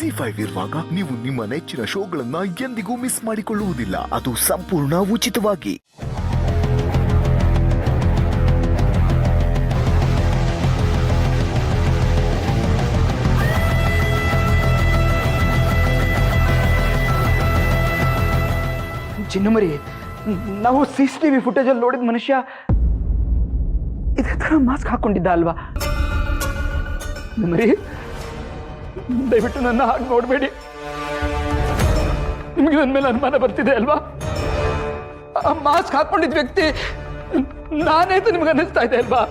ಜಿ5 ಇರುವಾಗ ನೀವು ನಿಮ್ಮ ನೆಚ್ಚಿನ ಶೋಗಳನ್ನ ಎಂದಿಗೂ ಮಿಸ್ ಮಾಡಿಕೊಳ್ಳುವುದಿಲ್ಲ. ಅದು ಸಂಪೂರ್ಣ ಉಚಿತವಾಗಿ. ಚಿನ್ನಮರಿ, ನಾವು CCTV ಫುಟೇಜಲ್ಲಿ ನೋಡಿದ ಮನುಷ್ಯ ಇದೇ ತರ ಮಾಸ್ಕ್ ಹಾಕೊಂಡಿದ್ದ ಅಲ್ವಾ? ಚಿನ್ನಮರಿ, ದಯವಿಟ್ಟು ನನ್ನ ಹಾಗೆ ನೋಡಬೇಡಿ. ನಿಮಗೆ ನನ್ನ ಮೇಲೆ ಅನುಮಾನ ಬರ್ತಿದೆ ಅಲ್ವಾ? ಆ ಮಾಸ್ಕ್ ಹಾಕೊಂಡಿದ್ದ ವ್ಯಕ್ತಿ ನಾನೇ ಅಂತ ನಿಮ್ಗೆ ಅನ್ನಿಸ್ತಾ ಇದೆ ಅಲ್ವಾ?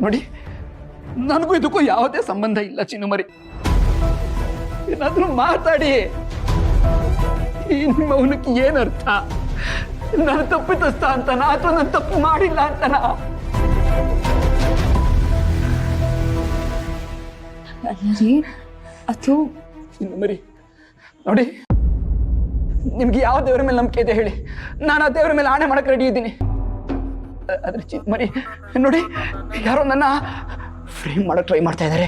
ನೋಡಿ, ನನಗೂ ಇದಕ್ಕೂ ಯಾವುದೇ ಸಂಬಂಧ ಇಲ್ಲ ಚಿನ್ನಮರಿ. ಏನಾದ್ರೂ ಮಾತಾಡಿ. ಈ ನಿಮ್ಮ ಅವನಕ್ಕೆ ಏನರ್ಥ? ನಾನು ತಪ್ಪಿತಸ್ಥ ಅಂತನ ಅಥವಾ ನಾನು ತಪ್ಪು ಮಾಡಿಲ್ಲ ಅಂತನ? ಅಲ್ಲರಿ, ಅದು ಚಿನ್ನಮರಿ ನೋಡಿ, ನಿಮ್ಗೆ ಯಾವ ದೇವರ ಮೇಲೆ ನಂಬಿಕೆ ಇದೆ ಹೇಳಿ, ನಾನು ಆ ದೇವರ ಮೇಲೆ ಆಣೆ ಮಾಡಕ್ಕೆ ರೆಡಿ ಇದ್ದೀನಿ. ಆದ್ರೆ ಚಿನ್ನಮರಿ ನೋಡಿ, ಯಾರೋ ನನ್ನ ಫ್ರೇಮ್ ಮಾಡಕ್ ಟ್ರೈ ಮಾಡ್ತಾ ಇದ್ದಾರೆ.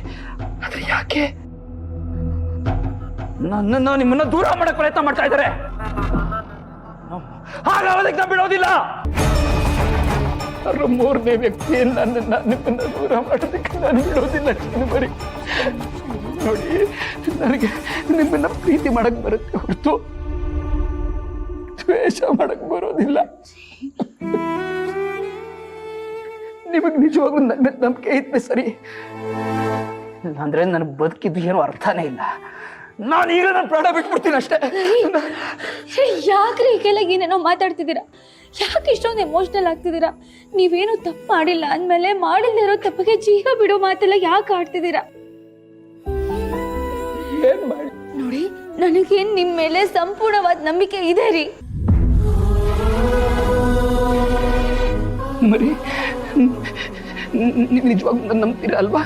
ಆದ್ರೆ ಯಾಕೆ? ನನ್ನನ್ನು ನಿಮ್ಮನ್ನ ದೂರ ಮಾಡಕ್ ಪ್ರಯತ್ನ ಮಾಡ್ತಾ ಇದ್ದಾರೆ. ಹಾಗಾಗೋದಕ್ಕೆ ನಾನು ಬಿಡೋದಿಲ್ಲ. ಮೂರನೇ ವ್ಯಕ್ತಿ ನಿಮ್ಮನ್ನ ದೂರ ಮಾಡೋದಕ್ಕೆ ನಾನು ಬಿಡೋದಿಲ್ಲ ಚಿನ್ನಮರಿ. ನೋಡಿ, ನನಗೆ ನಿಮ್ಮನ್ನ ಪ್ರೀತಿ ಮಾಡಕ್ ಬರುತ್ತೆ ಹೊರತು ದ್ವೇಷ ಮಾಡಕ್ ಬರೋದಿಲ್ಲ. ನಿಮಗೆ ನಿಜವಾಗ್ಲೂ ನನ್ನ ಮೇಲೆ ನಂಬಿಕೆ ಇತ್ತೆ ಸರಿ, ಅಂದ್ರೆ ನನಗೆ ಬದುಕಿದ್ದು ಏನೋ ಅರ್ಥನೇ ಇಲ್ಲ. ನಾನು ಈಗ ನನ್ನ ಪ್ರಾಣ ಬಿಟ್ಬಿಡ್ತೀನಿ ಅಷ್ಟೇ. ಯಾಕ್ರಿ ಈಗೆಲ್ಲ ಏನೇನೋ ಮಾತಾಡ್ತಿದ್ದೀರಾ? ಯಾಕೆ ಇಷ್ಟೊಂದು ಎಮೋಷನಲ್ ಆಗ್ತಿದ್ದೀರಾ? ನೀವೇನು ತಪ್ಪು ಮಾಡಿಲ್ಲ ಅಂದಮೇಲೆ ಮಾಡಿಲ್ಲದೆ ಇರೋ ತಪ್ಪಿಗೆ ಜೀವ ಬಿಡೋ ಮಾತೆಲ್ಲ ಯಾಕೆ ಆಡ್ತಿದ್ದೀರಾ? ಏನ್ ಮಾಡಿ ನೋಡಿ, ನನಗೆ ನಿಮ್ಮ ಮೇಲೆ ಸಂಪೂರ್ಣವಾದ ನಂಬಿಕೆ ಇದೆ ರೀ. ಮರಿ, ನೀವು ನಿಜವಾಗ್ಲೂ ನನ್ನ ನಂಬ್ತೀರಾ ಅಲ್ವಾ?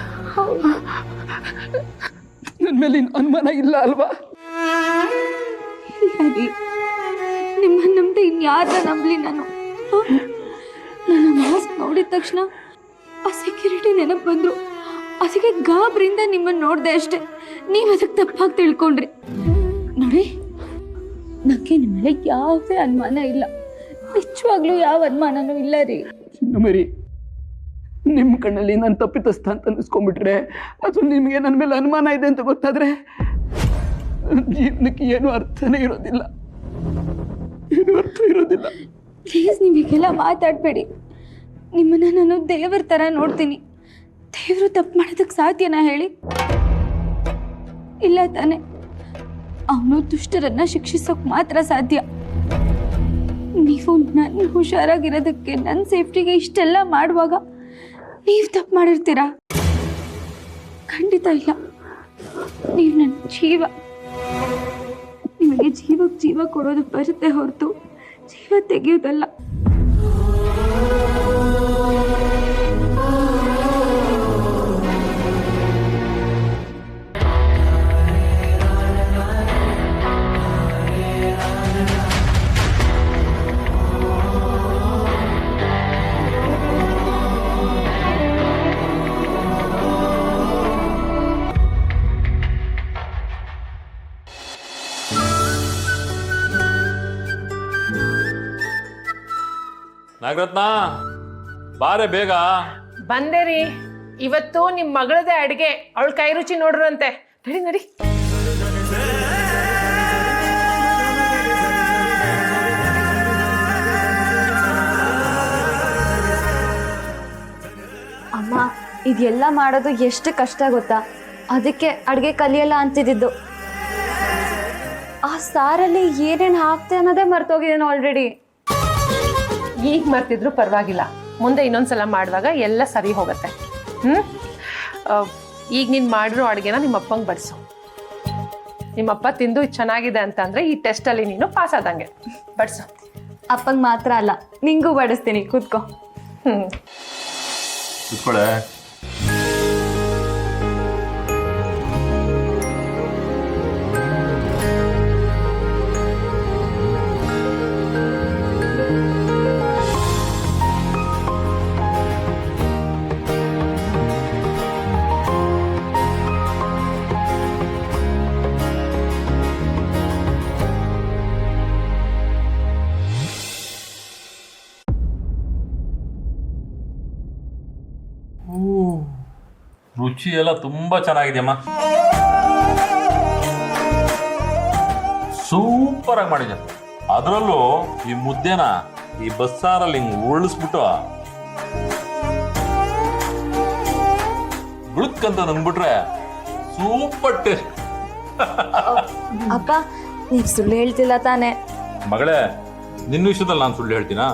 ನನ್ನ ಮೇಲೆ ಅನುಮಾನ ಇಲ್ಲ ಅಲ್ವಾ? ನಿಮ್ಮನ್ನ ನಂಬದೆ ಇನ್ಯಾರನ್ನ ನಂಬಲಿ ನಾನು? ನನ್ನ ಮಾಸ್ಕ್ ನೋಡಿದ ತಕ್ಷಣ ಆ ಸೆಕ್ಯೂರಿಟಿ ನೆನಪು ಬಂದ್ರು. ಅದಕ್ಕೆ ಗಾಬರಿಯಿಂದ ನಿಮ್ಮನ್ನ ನೋಡ್ದೆ ಅಷ್ಟೇ. ನೀವು ಅದಕ್ಕೆ ತಪ್ಪಾಗಿ ತಿಳ್ಕೊಂಡ್ರಿ. ನೋಡಿ, ನನಗೆ ನಿಮ್ಮ ಮೇಲೆ ಯಾವುದೇ ಅನುಮಾನ ಇಲ್ಲ. ನಿಜವಾಗ್ಲೂ ಯಾವ ಅನುಮಾನನೂ ಇಲ್ಲ ರೀ. ಮರಿ, ನಿಮ್ಮ ಕಣ್ಣಲ್ಲಿ ನಾನು ತಪ್ಪಿತಸ್ಥ ಅಂತ ಅನ್ನಿಸ್ಕೊಂಡ್ಬಿಟ್ರೆ, ಅದು ನಿಮಗೆ ನನ್ನ ಮೇಲೆ ಅನುಮಾನ ಇದೆ ಅಂತ ಗೊತ್ತಾದ್ರೆ ಜೀವನಕ್ಕೆ ಏನು ಅರ್ಥನೇ ಇರೋದಿಲ್ಲ. ಏನು ಅರ್ಥ ಇರೋದಿಲ್ಲ. ಪ್ಲೀಸ್, ನೀವೀಗೆಲ್ಲ ಮಾತಾಡಬೇಡಿ. ನಿಮ್ಮನ್ನ ನಾನು ದೇವರ ಥರ ನೋಡ್ತೀನಿ. ದೇವರು ತಪ್ಪು ಮಾಡೋದಕ್ಕೆ ಸಾಧ್ಯನಾ ಹೇಳಿ? ಇಲ್ಲ ತಾನೆ? ಅವನು ದುಷ್ಟರನ್ನ ಶಿಕ್ಷಿಸೋಕೆ ಮಾತ್ರ ಸಾಧ್ಯ. ನೀವು ನನ್ನ ಹುಷಾರಾಗಿರೋದಕ್ಕೆ, ನನ್ನ ಸೇಫ್ಟಿಗೆ ಇಷ್ಟೆಲ್ಲ ಮಾಡುವಾಗ ನೀವು ತಪ್ಪು ಮಾಡಿರ್ತೀರಾ? ಖಂಡಿತ ಇಲ್ಲ. ನೀವು ನನ್ನ ಜೀವ. ನಿಮಗೆ ಜೀವಕ್ಕೆ ಜೀವ ಕೊಡೋದು ಬರುತ್ತೆ ಹೊರತು ಜೀವ ತೆಗೆಯೋದಲ್ಲ. ನಾಗರತ್ನ, ಬಾರೆ ಬೇಗ. ಬಂದೆ ರೀ. ಇವತ್ತು ನಿಮ್ ಮಗಳದೇ ಅಡಿಗೆ, ಅವಳ ಕೈ ರುಚಿ ನೋಡ್ರಂತೆ. ನಡಿ ನಡಿ. ಅಮ್ಮ, ಇದೆಲ್ಲ ಮಾಡೋದು ಎಷ್ಟು ಕಷ್ಟ ಗೊತ್ತಾ? ಅದಕ್ಕೆ ಅಡುಗೆ ಕಲಿಯಲ್ಲ ಅಂತಿದ್ದು. ಆ ಸಾರಲ್ಲಿ ಏನೇನು ಹಾಕ್ತೆ ಅನ್ನೋದೇ ಮರ್ತೋಗಿದ್ದೇನೆ ಆಲ್ರೆಡಿ. ಈಗ ಮರ್ತಿದ್ರು ಪರವಾಗಿಲ್ಲ, ಮುಂದೆ ಇನ್ನೊಂದ್ಸಲ ಮಾಡುವಾಗ ಎಲ್ಲ ಸರಿ ಹೋಗುತ್ತೆ. ಈಗ ನೀನು ಮಾಡಿರೋ ಅಡುಗೆನ ನಿಮ್ಮಪ್ಪಂಗೆ ಬಡಿಸು. ನಿಮ್ಮಪ್ಪ ತಿಂದು ಚೆನ್ನಾಗಿದೆ ಅಂತಂದ್ರೆ ಈ ಟೆಸ್ಟಲ್ಲಿ ನೀನು ಪಾಸ್ ಆದಂಗೆ. ಬಡಿಸು. ಅಪ್ಪಂಗೆ ಮಾತ್ರ ಅಲ್ಲ, ನಿಂಗೂ ಬಡಿಸ್ತೀನಿ, ಕೂತ್ಕೋ. ಕೂತ್ಕೊಳ್ಳೆ. ರುಚಿ ಎಲ್ಲ ತುಂಬಾ ಚೆನ್ನಾಗಿದೆಯಮ್ಮ. ಸೂಪರ್ ಆಗಿ ಮಾಡಿದೆ. ಅದರಲ್ಲೂ ಈ ಮುದ್ದೆನ ಈ ಬಸ್ಸಾರಲ್ಲಿ ಹಿಂಗ್ ಉರುಳಿಸ್ಬಿಟ್ಟು ಗುಳುಕ್ಕಂತ ನುಂಗ್ಬಿಟ್ರೆ ಸೂಪರ್ ಟೇಸ್ಟ್. ಅಪ್ಪ ನೀವ್ ಸುಳ್ಳು ಹೇಳ್ತಿಲ್ಲ ತಾನೆ? ಮಗಳೇ, ನಿನ್ನ ವಿಷಯದಲ್ಲಿ ನಾನು ಸುಳ್ಳು ಹೇಳ್ತೀನಾ?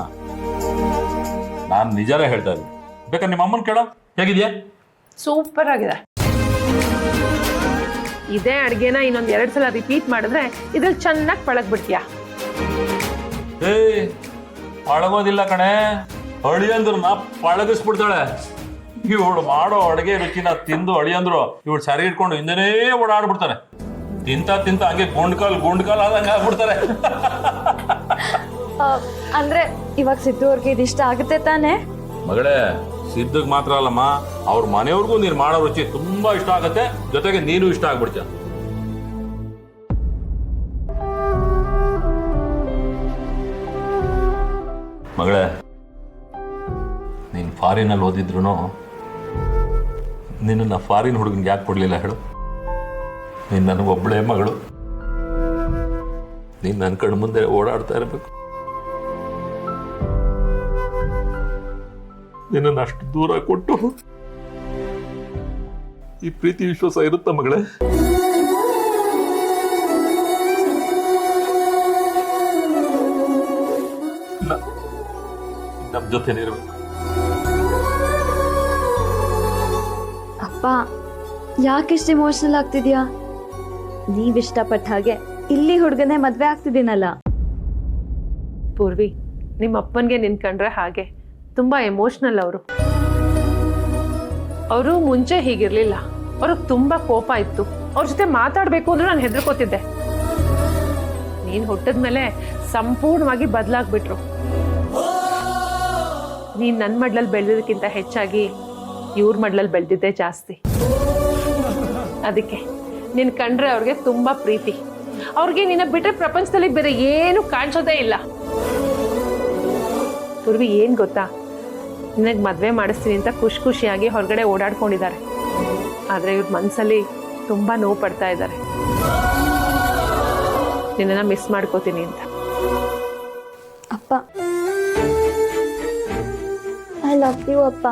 ನಾನು ನಿಜಾನೇ ಹೇಳ್ತಾ ಇದ್ದೀನಿ. ಬೇಕಾದ್ರೆ ನಿಮ್ಮ ಅಮ್ಮನ ಕೇಳೋ, ಹೇಗಿದೆಯಾ? ಸೂಪರ್ ಆಗಿದೆ. ಇದೇ ಅಡ್ಗೆನ ಇನ್ನೊಂದ್ 2 ಸಲ ರಿಪೀಟ್ ಮಾಡಿದ್ರೆ ಇದ್ರಲ್ಲಿ ಚೆನ್ನಾಗಿ ಪಳಗ್ ಬಿಡ್ತೀಯಾ. ಪಳಗೋದಿಲ್ಲ ಕಣೆ, ಅಳಿಯಂದ್ರನ್ನ ಪಳಗಿಸ್ಬಿಡ್ತಾಳೆ. ಇವಳು ಮಾಡೋ ಅಡುಗೆ ರುಚಿನ ತಿಂದು ಅಳಿಯಂದ್ರು ಇವಳು ಸರಿ ಇಟ್ಕೊಂಡು ಹಿಂದೆನೇ ಓಡಾಡ್ಬಿಡ್ತಾರೆ. ತಿಂತ ಹಂಗೆ ಗುಂಡ್ಕಾಲ್ ಆದಂಗೆ ಆಗ್ಬಿಡ್ತಾರೆ. ಅಂದ್ರೆ ಇವಾಗ ಸಿದ್ದುವ್ರಿಗೆ ಇದಿಷ್ಟ ಆಗುತ್ತೆ ತಾನೆ? ಮಗಳೇ, ಸಿದ್ಧಗ್ ಮಾತ್ರ ಅಲ್ಲಮ್ಮ, ಅವ್ರ ಮನೆಯವ್ರಿಗೂ ನೀನು ಮಾಡೋ ರುಚಿ ತುಂಬಾ ಇಷ್ಟ ಆಗತ್ತೆ, ಜೊತೆಗೆ ನೀನು ಇಷ್ಟ ಆಗ್ಬಿಡ್ತೀಯ. ಮಗಳೇ, ನೀನು ಫಾರಿನಲ್ಲಿ ಓದಿದ್ರು ನಿನ್ನ ಫಾರಿನ್ ಹುಡುಗನ್ಗೆ ಯಾಕೆ ಕೊಡ್ಲಿಲ್ಲ ಹೇಳು? ನೀನು ನನಗೊಬ್ಬಳೇ ಮಗಳು. ನೀನು ನನ್ನ ಕಣ್ಣು ಮುಂದೆ ಓಡಾಡ್ತಾ ಇರಬೇಕು. ನಿನ್ನನ್ನು ಅಷ್ಟು ದೂರ ಕೊಟ್ಟು ಈ ಪ್ರೀತಿ ವಿಶ್ವಾಸ ಇರುತ್ತ ಮಗಳೇ? ನಮ್ಮ ಜೊತೆನೇ ಇರಬೇಕು. ಅಪ್ಪ ಯಾಕೆಷ್ಟು ಇಮೋಷನಲ್ ಆಗ್ತಿದ್ಯಾ? ನೀವ್ ಇಷ್ಟಪಟ್ಟ ಹಾಗೆ ಇಲ್ಲಿ ಹುಡುಗನೇ ಮದ್ವೆ ಆಗ್ತಿದ್ದೀನಲ್ಲ. ಪೂರ್ವಿ, ನಿಮ್ಮ ಅಪ್ಪನ್ಗೆ ನಿನ್ ಕಂಡ್ರೆ ಹಾಗೆ ತುಂಬಾ ಎಮೋಷನಲ್. ಅವರು ಮುಂಚೆ ಹೀಗಿರ್ಲಿಲ್ಲ. ಅವ್ರಿಗೆ ತುಂಬಾ ಕೋಪ ಇತ್ತು. ಅವ್ರ ಜೊತೆ ಮಾತಾಡ್ಬೇಕು ಅಂದ್ರೆ ನಾನು ಹೆದರ್ಕೋತಿದ್ದೆ. ನೀನ್ ಹುಟ್ಟಿದ್ಮೇಲೆ ಸಂಪೂರ್ಣವಾಗಿ ಬದಲಾಗ್ಬಿಟ್ರು. ನೀನ್ ನನ್ನ ಮಡ್ಲಲ್ಲಿ ಬೆಳೆದಿದ್ದಕ್ಕಿಂತ ಹೆಚ್ಚಾಗಿ ಇವ್ರ ಮಡ್ಲಲ್ಲಿ ಬೆಳೆದಿದ್ದೆ ಜಾಸ್ತಿ. ಅದಕ್ಕೆ ನಿನ್ ಕಂಡ್ರೆ ಅವ್ರಿಗೆ ತುಂಬಾ ಪ್ರೀತಿ. ಅವ್ರಿಗೆ ನಿನ್ನ ಬಿಟ್ರೆ ಪ್ರಪಂಚದಲ್ಲಿ ಬೇರೆ ಏನು ಕಾಣಿಸೋದೇ ಇಲ್ಲ. ಪೂರ್ವಿ, ಏನ್ ಗೊತ್ತಾ, ನಿನಗೆ ಮದುವೆ ಮಾಡಿಸ್ತೀನಿ ಅಂತ ಖುಷಿಯಾಗಿ ಹೊರಗಡೆ ಓಡಾಡ್ಕೊಂಡಿದ್ದಾರೆ. ಆದರೆ ಇವ್ರ ಮನಸ್ಸಲ್ಲಿ ತುಂಬ ನೋವು ಪಡ್ತಾ ಇದ್ದಾರೆ. ನಿನ್ನನ್ನು ಮಿಸ್ ಮಾಡ್ಕೋತೀನಿ ಅಂತ. ಅಪ್ಪ, ಐ ಲವ್ ಯು ಅಪ್ಪ.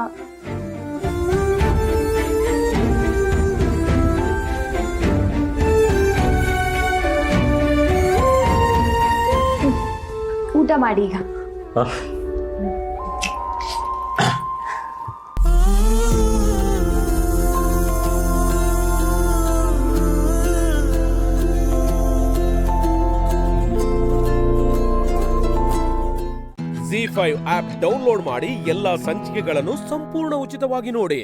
ಊಟ ಮಾಡಿ ಈಗ. ZEE5 ಆಪ್ ಡೌನ್ಲೋಡ್ ಮಾಡಿ ಎಲ್ಲಾ ಸಂಚಿಕೆಗಳನ್ನು ಸಂಪೂರ್ಣ ಉಚಿತವಾಗಿ ನೋಡಿ.